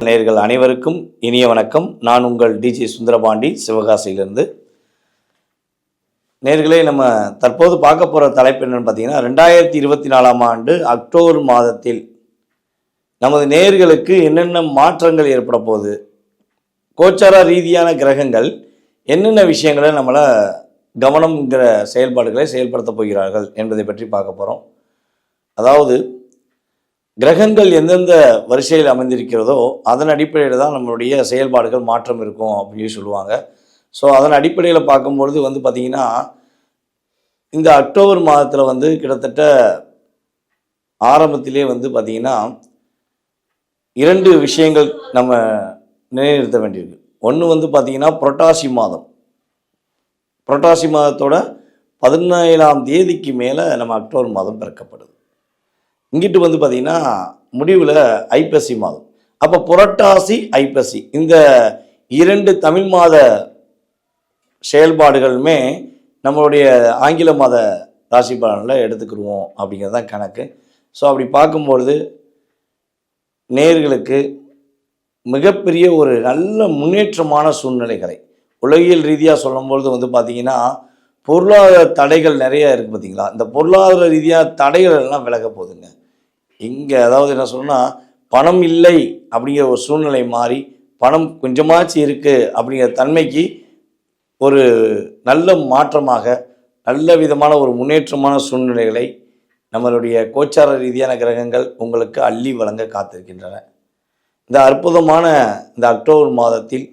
நேயர்கள் அனைவருக்கும் இனிய வணக்கம். நான் உங்கள் டிஜி சுந்தரபாண்டி, சிவகாசியிலிருந்து. நேயர்களே, நம்ம தற்போது பார்க்க போகிற தலைப்பு என்னன்னு பார்த்தீங்கன்னா, 2024ஆம் ஆண்டு அக்டோபர் மாதத்தில் நமது நேயர்களுக்கு என்னென்ன மாற்றங்கள் ஏற்பட போகுது, கோச்சார ரீதியான கிரகங்கள் என்னென்ன விஷயங்களை நம்மளை கவனம்ங்கிற செயல்பாடுகளை செயல்படுத்த போகிறார்கள் என்பதை பற்றி பார்க்க போகிறோம். அதாவது கிரகங்கள் எந்தெந்த வரிசையில் அமைந்திருக்கிறதோ அதன் அடிப்படையில் தான் நம்மளுடைய செயல்பாடுகள் மாற்றம் இருக்கும் அப்படின்னு சொல்லுவாங்க. ஸோ அதன் அடிப்படையில் பார்க்கும்பொழுது பார்த்திங்கன்னா, இந்த அக்டோபர் மாதத்தில் கிட்டத்தட்ட ஆரம்பத்திலே பார்த்திங்கன்னா 2 விஷயங்கள் நம்ம நிலைநிறுத்த வேண்டியிருக்கு. ஒன்று பார்த்திங்கன்னா புரட்டாசி மாதம். புரட்டாசி மாதத்தோட 17ஆம் தேதிக்கு மேலே நம்ம அக்டோபர் மாதம் பிறக்கப்படுது. இங்கிட்டு பார்த்திங்கன்னா முடிவில் ஐப்பசி மாதம். அப்போ புரட்டாசி ஐப்பசி இந்த 2 தமிழ் மாத செயல்பாடுகளுமே நம்மளுடைய ஆங்கில மாத ராசி பலனில் எடுத்துக்கிடுவோம் அப்படிங்கிறது தான் கணக்கு. ஸோ அப்படி பார்க்கும்பொழுது நேயர்களுக்கு மிகப்பெரிய ஒரு நல்ல முன்னேற்றமான சூழ்நிலைகளை உலகியல் ரீதியாக சொல்லும்பொழுது பார்த்திங்கன்னா பொருளாதார தடைகள் நிறைய இருக்குது. பார்த்திங்களா, இந்த பொருளாதார ரீதியாக தடைகள் எல்லாம் விலக போகுதுங்க. இங்கே அதாவது என்ன சொல்லணும்னா, பணம் இல்லை அப்படிங்கிற ஒரு சூழ்நிலை மாறி பணம் கொஞ்சமாச்சு இருக்குது அப்படிங்கிற தன்மைக்கு ஒரு நல்ல மாற்றமாக நல்ல விதமான ஒரு முன்னேற்றமான சூழ்நிலைகளை நம்மளுடைய கோச்சார ரீதியான கிரகங்கள் உங்களுக்கு அள்ளி வழங்க காத்திருக்கின்றன. இந்த அற்புதமான இந்த அக்டோபர் மாதத்தில்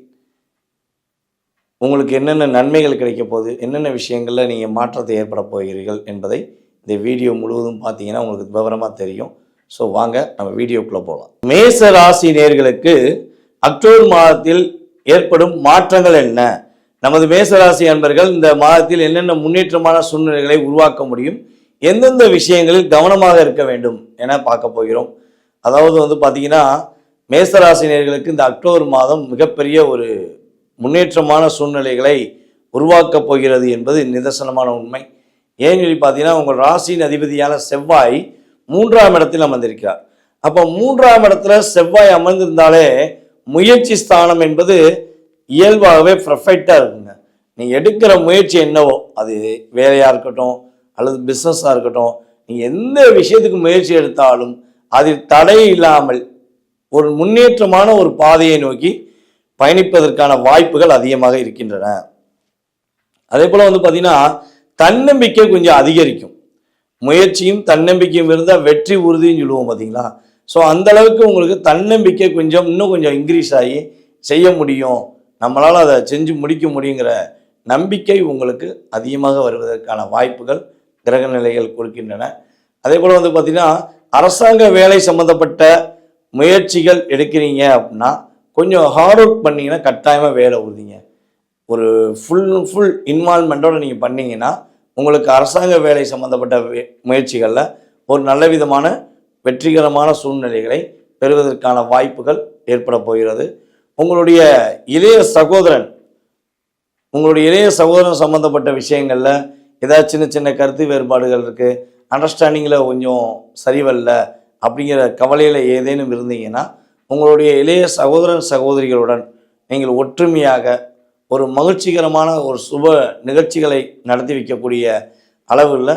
உங்களுக்கு என்னென்ன நன்மைகள் கிடைக்க போகுது, என்னென்ன விஷயங்களில் நீங்கள் மாற்றத்தை ஏற்பட போகிறீர்கள் என்பதை இந்த வீடியோ முழுவதும் பார்த்தீங்கன்னா உங்களுக்கு விவரமாக தெரியும். ஸோ வாங்க நம்ம வீடியோக்குள்ளே போகலாம். மேச ராசி நேயர்களுக்கு அக்டோபர் மாதத்தில் ஏற்படும் மாற்றங்கள் என்ன, நமது மேசராசி அன்பர்கள் இந்த மாதத்தில் என்னென்ன முன்னேற்றமான சூழ்நிலைகளை உருவாக்க முடியும், எந்தெந்த விஷயங்களில் கவனமாக இருக்க வேண்டும் என பார்க்க போகிறோம். அதாவது பார்த்தீங்கன்னா மேசராசி நேயர்களுக்கு இந்த அக்டோபர் மாதம் மிகப்பெரிய ஒரு முன்னேற்றமான சூழ்நிலைகளை உருவாக்கப் போகிறது என்பது நிதர்சனமான உண்மை. ஏன்னு சொல்லி பார்த்தீங்கன்னா, உங்கள் ராசியின் அதிபதியான செவ்வாய் 3ஆம் இடத்தில் அமர்ந்திருக்கிறார். அப்போ 3ஆம் இடத்துல செவ்வாய் அமர்ந்திருந்தாலே முயற்சி ஸ்தானம் என்பது இயல்பாகவே பர்ஃபெக்டாக இருக்குங்க. நீங்கள் எடுக்கிற முயற்சி என்னவோ, அது வேலையாக இருக்கட்டும் அல்லது பிஸ்னஸாக இருக்கட்டும், நீங்கள் எந்த விஷயத்துக்கு முயற்சி எடுத்தாலும் அதில் தடை இல்லாமல் ஒரு முன்னேற்றமான ஒரு பாதையை நோக்கி பயணிப்பதற்கான வாய்ப்புகள் அதிகமாக இருக்கின்றன. அதே போல் பார்த்தீங்கன்னா தன்னம்பிக்கை கொஞ்சம் அதிகரிக்கும். முயற்சியும் தன்னம்பிக்கையும் இருந்தால் வெற்றி உறுதின்னு சொல்லுவோம் பார்த்தீங்களா. ஸோ அந்த அளவுக்கு உங்களுக்கு தன்னம்பிக்கை இன்னும் கொஞ்சம் இன்க்ரீஸ் ஆகி செய்ய முடியும், நம்மளால் அதை செஞ்சு முடிக்க முடியுங்கிற நம்பிக்கை உங்களுக்கு அதிகமாக வருவதற்கான வாய்ப்புகள் கிரக நிலைகள் கொடுக்கின்றன. அதே போல் பார்த்தீங்கன்னா அரசாங்க வேலை சம்மந்தப்பட்ட முயற்சிகள் எடுக்கிறீங்க அப்படின்னா கொஞ்சம் ஹார்ட் ஒர்க் பண்ணிங்கன்னா கட்டாயமாக வேலை உறுதிங்க. ஒரு ஃபுல் இன்வால்மெண்ட்டோடு நீங்கள் பண்ணிங்கன்னா உங்களுக்கு அரசாங்க வேலை சம்மந்தப்பட்ட முயற்சிகளில் ஒரு நல்ல விதமான வெற்றிகரமான சூழ்நிலைகளை பெறுவதற்கான வாய்ப்புகள் ஏற்பட போகிறது. உங்களுடைய இளைய சகோதரன் சம்மந்தப்பட்ட விஷயங்களில் ஏதாவது சின்ன சின்ன கருத்து வேறுபாடுகள் இருக்குது, அண்டர்ஸ்டாண்டிங்கில் கொஞ்சம் சரிவல்ல அப்படிங்கிற கவலையில் ஏதேனும் இருந்தீங்கன்னா உங்களுடைய இளைய சகோதரிகளுடன் நீங்கள் ஒற்றுமையாக ஒரு மகிழ்ச்சிகரமான ஒரு சுப நிகழ்ச்சிகளை நடத்தி வைக்கக்கூடிய அளவில்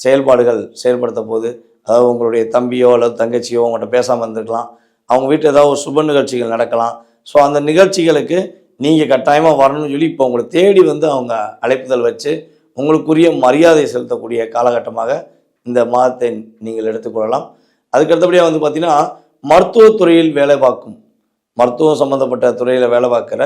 செயல்பாடுகள் செயல்படுத்த போது, அதாவது உங்களுடைய தம்பியோ அல்லது தங்கச்சியோ உங்கள்கிட்ட பேசாமல் இருந்திருக்கலாம், அவங்க வீட்டில் ஏதாவது ஒரு சுப நிகழ்ச்சிகள் நடக்கலாம். ஸோ அந்த நிகழ்ச்சிகளுக்கு நீங்கள் கட்டாயமாக வரணும்னு சொல்லி இப்போ உங்களை தேடி அவங்க அழைப்புதல் வச்சு உங்களுக்குரிய மரியாதை செலுத்தக்கூடிய காலகட்டமாக இந்த மாதத்தை நீங்கள் எடுத்துக்கொள்ளலாம். அதுக்கடுத்தபடியாக பார்த்தீங்கன்னா மருத்துவத்துறையில் வேலை பார்க்கும், மருத்துவம் சம்மந்தப்பட்ட துறையில் வேலை பார்க்குற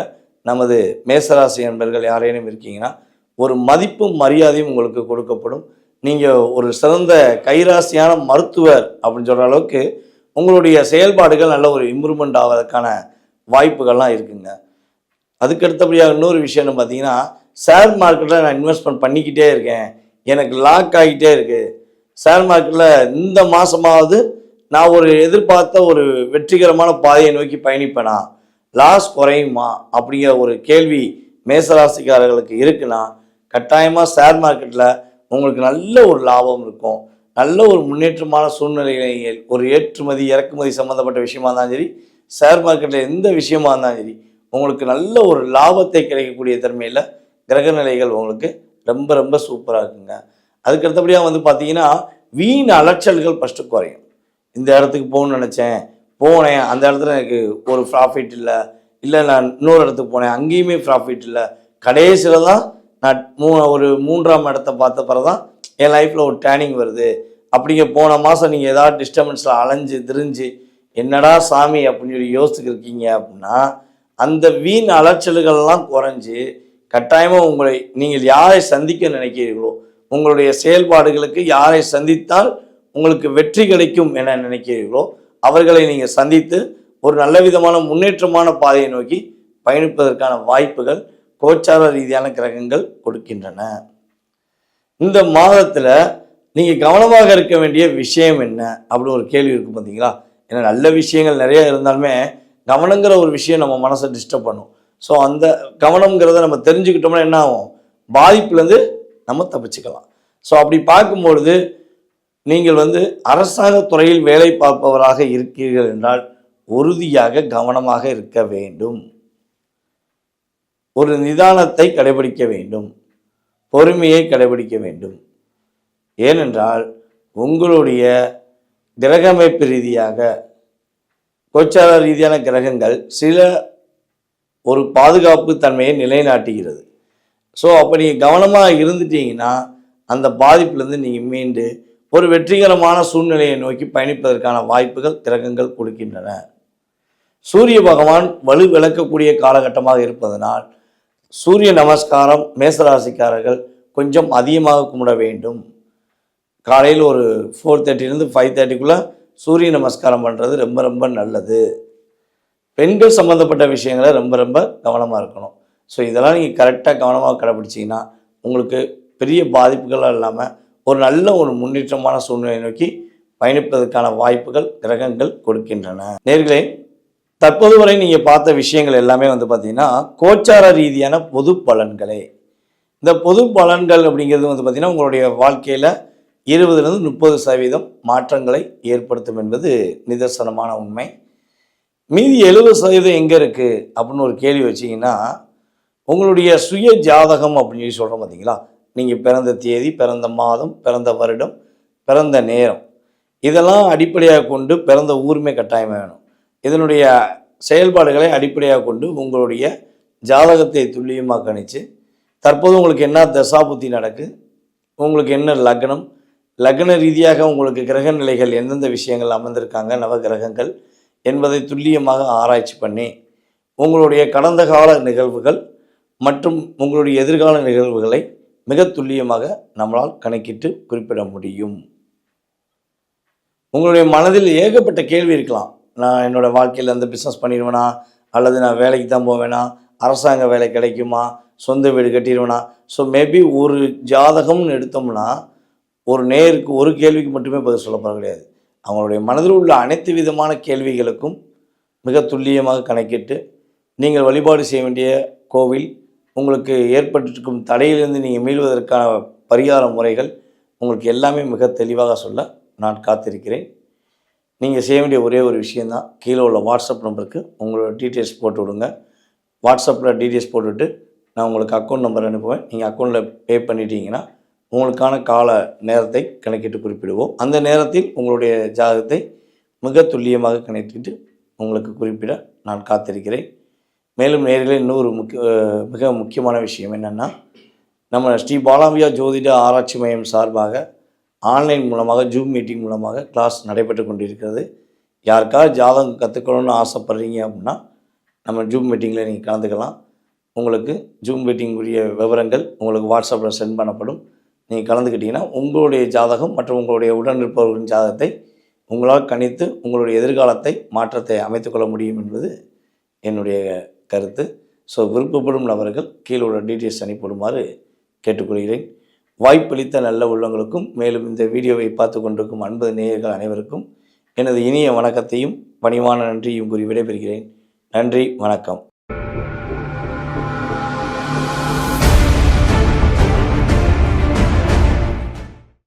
நமது மேசராசி நண்பர்கள் யாரேனும் இருக்கீங்கன்னா ஒரு மதிப்பும் மரியாதையும் உங்களுக்கு கொடுக்கப்படும். நீங்கள் ஒரு சிறந்த கைராசியான மருத்துவர் அப்படின்னு சொல்கிற அளவுக்கு உங்களுடைய செயல்பாடுகள் நல்ல ஒரு இம்ப்ரூவ்மெண்ட் ஆவதற்கான வாய்ப்புகள்லாம் இருக்குங்க. அதுக்கடுத்தபடியாக இன்னொரு விஷயம்னு பார்த்தீங்கன்னா, ஷேர் மார்க்கெட்டில் நான் இன்வெஸ்ட்மெண்ட் பண்ணிக்கிட்டே இருக்கேன், எனக்கு லாக் ஆகிட்டே இருக்குது, ஷேர் மார்க்கெட்டில் இந்த மாதமாவது நான் ஒரு எதிர்பார்த்த ஒரு வெற்றிகரமான பாதையை நோக்கி பயணிப்பேனா, லாஸ் குறையுமா அப்படிங்கிற ஒரு கேள்வி மேசராசிக்காரர்களுக்கு இருக்குன்னா கட்டாயமாக ஷேர் மார்க்கெட்டில் உங்களுக்கு நல்ல ஒரு லாபம் இருக்கும், நல்ல ஒரு முன்னேற்றமான சூழ்நிலைகள், ஒரு ஏற்றுமதி இறக்குமதி சம்மந்தப்பட்ட விஷயமா இருந்தாலும் சரி, ஷேர் மார்க்கெட்டில் எந்த விஷயமா இருந்தாலும் சரி, உங்களுக்கு நல்ல ஒரு லாபத்தை கிடைக்கக்கூடிய தன்மையில் கிரக நிலைகள் உங்களுக்கு ரொம்ப ரொம்ப சூப்பராக இருக்குங்க. அதுக்கு அடுத்தபடியாக வந்து பார்த்தீங்கன்னா, வீண் அலைச்சல்கள் ஃபஸ்ட்டு குறையும். இந்த இடத்துக்கு போகணும்னு நினச்சேன், போனேன், அந்த இடத்துல எனக்கு ஒரு ப்ராஃபிட் இல்லை நான் இன்னொரு இடத்துக்கு போனேன், அங்கேயுமே ப்ராஃபிட் இல்லை, கடைசியில் தான் நான் ஒரு 3ஆம் இடத்த பார்த்த பிறகு தான் என் லைஃப்பில் ஒரு டேர்னிங் வருது. அப்படிங்க போன மாதம் நீங்கள் ஏதாவது டிஸ்டர்பன்ஸில் அலைஞ்சு திரிஞ்சு என்னடா சாமி அப்படின்னு சொல்லி யோசிச்சுருக்கீங்க அப்படின்னா, அந்த வீண் அலைச்சல்கள்லாம் குறைஞ்சி கட்டாயமாக உங்களை நீங்கள் யாரை சந்திக்க நினைக்கிறீர்களோ, உங்களுடைய செயல்பாடுகளுக்கு யாரை சந்தித்தால் உங்களுக்கு வெற்றி கிடைக்கும் என நினைக்கிறீர்களோ அவர்களை நீங்கள் சந்தித்து ஒரு நல்ல விதமான முன்னேற்றமான பாதையை நோக்கி பயணிப்பதற்கான வாய்ப்புகள் கோச்சார ரீதியான கிரகங்கள் கொடுக்கின்றன. இந்த மாதத்தில் நீங்கள் கவனமாக இருக்க வேண்டிய விஷயம் என்ன அப்படின்னு ஒரு கேள்வி இருக்கும் பார்த்தீங்களா? ஏன்னா நல்ல விஷயங்கள் நிறைய இருந்தாலுமே கவனங்கிற ஒரு விஷயம் நம்ம மனசை டிஸ்டர்ப் பண்ணும். ஸோ அந்த கவனங்கிறத நம்ம தெரிஞ்சுக்கிட்டோம்னா என்ன ஆகும், பாதிப்புலேருந்து நம்ம தப்பிச்சுக்கலாம். ஸோ அப்படி பார்க்கும்பொழுது நீங்கள் அரசாங்க துறையில் வேலை பார்ப்பவராக இருக்கிறீர்கள் என்றால் உறுதியாக கவனமாக இருக்க வேண்டும். ஒரு நிதானத்தை கடைபிடிக்க வேண்டும், பொறுமையை கடைபிடிக்க வேண்டும். ஏனென்றால் உங்களுடைய கிரக அமைப்பு ரீதியாக கோச்சார ரீதியான கிரகங்கள் சில ஒரு பாதுகாப்பு தன்மையை நிலைநாட்டுகிறது. ஸோ அப்போ நீங்கள் கவனமாக இருந்துட்டீங்கன்னா அந்த பாதிப்புலேருந்து நீங்கள் மீண்டு ஒரு வெற்றிகரமான சூழ்நிலையை நோக்கி பயணிப்பதற்கான வாய்ப்புகள் கிரகங்கள் கொடுக்கின்றன. சூரிய பகவான் வலு விளக்கக்கூடிய காலகட்டமாக இருப்பதனால் சூரிய நமஸ்காரம் மேசராசிக்காரர்கள் கொஞ்சம் அதிகமாக கும்பிட வேண்டும். காலையில் ஒரு 4:30 5:30 சூரிய நமஸ்காரம் பண்ணுறது ரொம்ப ரொம்ப நல்லது. பெண்கள் சம்மந்தப்பட்ட விஷயங்களை ரொம்ப ரொம்ப கவனமாக இருக்கணும். ஸோ இதெல்லாம் நீங்கள் கரெக்டாக கவனமாக கடைப்பிடிச்சிங்கன்னா உங்களுக்கு பெரிய பாதிப்புகளாக இல்லாமல் ஒரு நல்ல ஒரு முன்னேற்றமான சூழ்நிலையை நோக்கி பயணிப்பதற்கான வாய்ப்புகள் கிரகங்கள் கொடுக்கின்றன. நேர்களே, தற்போது வரை நீங்கள் பார்த்த விஷயங்கள் எல்லாமே பார்த்தீங்கன்னா கோச்சார ரீதியான பொது பலன்களே. இந்த பொது பலன்கள் அப்படிங்கிறது பார்த்தீங்கன்னா உங்களுடைய வாழ்க்கையில் 20-30% மாற்றங்களை ஏற்படுத்தும் என்பது நிதர்சனமான உண்மை. மீதி 70% எங்கே இருக்குது அப்படின்னு ஒரு கேள்வி வச்சிங்கன்னா, உங்களுடைய சுய ஜாதகம் அப்படின்னு சொல்லி சொல்கிறோம் பார்த்தீங்களா, நீங்கள் பிறந்த தேதி, பிறந்த மாதம், பிறந்த வருடம், பிறந்த நேரம், இதெல்லாம் அடிப்படையாக கொண்டு பிறந்த ஊருமே கட்டாயம் வேணும். இதனுடைய செயல்பாடுகளை அடிப்படையாக கொண்டு உங்களுடைய ஜாதகத்தை துல்லியமாக கணித்து தற்போது உங்களுக்கு என்ன தசாபுத்தி நடக்கு, உங்களுக்கு என்ன லக்னம், லக்ன ரீதியாக உங்களுக்கு கிரக நிலைகள் எந்தெந்த விஷயங்கள் அமர்ந்திருக்காங்க நவ கிரகங்கள் என்பதை துல்லியமாக ஆராய்ச்சி பண்ணி உங்களுடைய கடந்த கால நிகழ்வுகள் மற்றும் உங்களுடைய எதிர்கால நிகழ்வுகளை மிக துல்லியமாக நம்மளால் கணக்கிட்டு குறிப்பிட முடியும். உங்களுடைய மனதில் ஏகப்பட்ட கேள்வி இருக்கலாம். நான் என்னோடய வாழ்க்கையில் அந்த பிஸ்னஸ் பண்ணிடுவேனா, அல்லது நான் வேலைக்கு தான் போவேனா, அரசாங்க வேலை கிடைக்குமா, சொந்த வீடு கட்டிடுவேனா. ஸோ மேபி ஒரு ஜாதகம்னு எடுத்தோம்னா ஒரு நேருக்கு ஒரு கேள்விக்கு மட்டுமே பதில் சொல்லப்பட கிடையாது. அவங்களுடைய மனதில் உள்ள அனைத்து விதமான கேள்விகளுக்கும் மிக துல்லியமாக கணக்கிட்டு நீங்கள் வழிபாடு செய்ய வேண்டிய கோவில், உங்களுக்கு ஏற்பட்டிருக்கும் தடையிலிருந்து நீங்கள் மீள்வதற்கான பரிகார முறைகள் உங்களுக்கு எல்லாமே மிக தெளிவாக சொல்ல நான் காத்திருக்கிறேன். நீங்கள் செய்ய வேண்டிய ஒரே ஒரு விஷயந்தான், கீழே உள்ள வாட்ஸ்அப் நம்பருக்கு உங்களோட டீட்டெயில்ஸ் போட்டு விடுங்க. வாட்ஸ்அப்பில் டீட்டெயில்ஸ் போட்டுவிட்டு நான் உங்களுக்கு அக்கௌண்ட் நம்பர் அனுப்புவேன். நீங்கள் அக்கௌண்ட்டில் பே பண்ணிட்டீங்கன்னா உங்களுக்கான கால நேரத்தை கணக்கிட்டு குறிப்பிடுவோம். அந்த நேரத்தில் உங்களுடைய ஜாதகத்தை மிக துல்லியமாக கணக்கிட்டு உங்களுக்கு குறிப்பிட நான் காத்திருக்கிறேன். மேலும் நேரில் இன்னொரு மிக முக்கியமான விஷயம் என்னென்னா, நம்ம ஸ்ரீ பாலாம்பிகா ஜோதிட ஆராய்ச்சி மையம் சார்பாக ஆன்லைன் மூலமாக ஜூம் மீட்டிங் மூலமாக கிளாஸ் நடைபெற்று கொண்டிருக்கிறது. யாருக்காவது ஜாதகம் கற்றுக்கணும்னு ஆசைப்பட்றீங்க அப்படின்னா நம்ம ஜூம் மீட்டிங்கில் நீங்கள் கலந்துக்கலாம். உங்களுக்கு ஜூம் மீட்டிங் உரிய விவரங்கள் உங்களுக்கு வாட்ஸ்அப்பில் சென்ட் பண்ணப்படும். நீங்கள் கலந்துக்கிட்டிங்கன்னா உங்களுடைய ஜாதகம் மற்றும் உங்களுடைய உடன் இருப்பவர்களின் ஜாதகத்தை உங்களால் கணித்து உங்களுடைய எதிர்காலத்தை மாற்றத்தை அமைத்துக்கொள்ள முடியும் என்பது என்னுடைய கருத்து. ஸோ விருப்பப்படும் நபர்கள் கீழே உள்ள டீட்டெயில்ஸ் அனுப்பிவிடுமாறு கேட்டுக்கொள்கிறேன். வாய்ப்பளித்த நல்ல உள்ளங்களுக்கும் மேலும் இந்த வீடியோவை பார்த்து கொண்டிருக்கும் அன்பு நேயர்கள் அனைவருக்கும் எனது இனிய வணக்கத்தையும் பணிவான நன்றியும் கூறி விடைபெறுகிறேன். நன்றி, வணக்கம்.